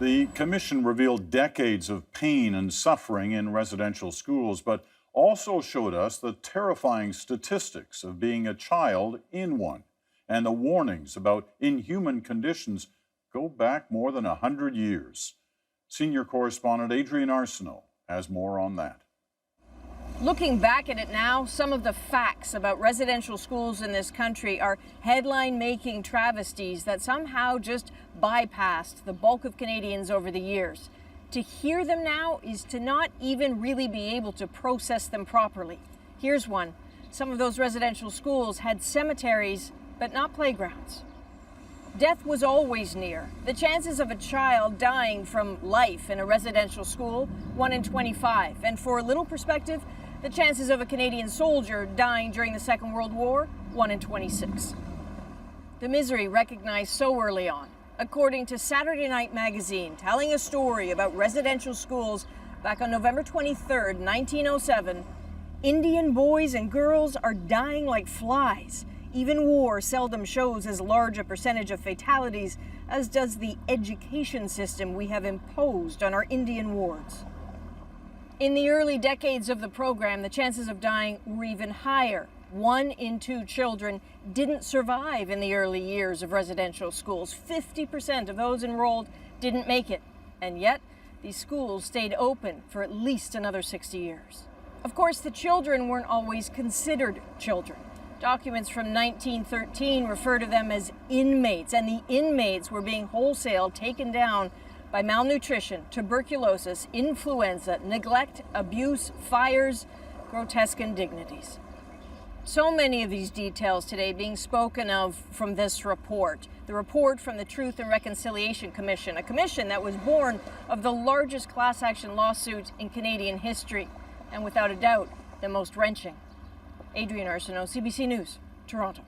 The commission revealed decades of pain and suffering in residential schools, but also showed us the terrifying statistics of being a child in one. And the warnings about inhuman conditions go back more than 100 years. Senior correspondent Adrian Arsenault has more on that. Looking back at it now, some of the facts about residential schools in this country are headline-making travesties that somehow just bypassed the bulk of Canadians over the years. To hear them now is to not even really be able to process them properly. Here's one. Some of those residential schools had cemeteries, but not playgrounds. Death was always near. The chances of a child dying from life in a residential school, 1 in 25. And for a little perspective, the chances of a Canadian soldier dying during the Second World War, 1 in 26. The misery recognized so early on. According to Saturday Night Magazine, telling a story about residential schools back on November 23rd, 1907, Indian boys and girls are dying like flies. Even war seldom shows as large a percentage of fatalities as does the education system we have imposed on our Indian wards. In the early decades of the program, the chances of dying were even higher. 1 in 2 children didn't survive in the early years of residential schools. 50% of those enrolled didn't make it. And yet, these schools stayed open for at least another 60 years. Of course, the children weren't always considered children. Documents from 1913 refer to them as inmates, and the inmates were being wholesale taken down by malnutrition, tuberculosis, influenza, neglect, abuse, fires, grotesque indignities. So many of these details today being spoken of from this report, the report from the Truth and Reconciliation Commission, a commission that was born of the largest class action lawsuit in Canadian history, and without a doubt, the most wrenching. Adrian Arsenault, CBC News, Toronto.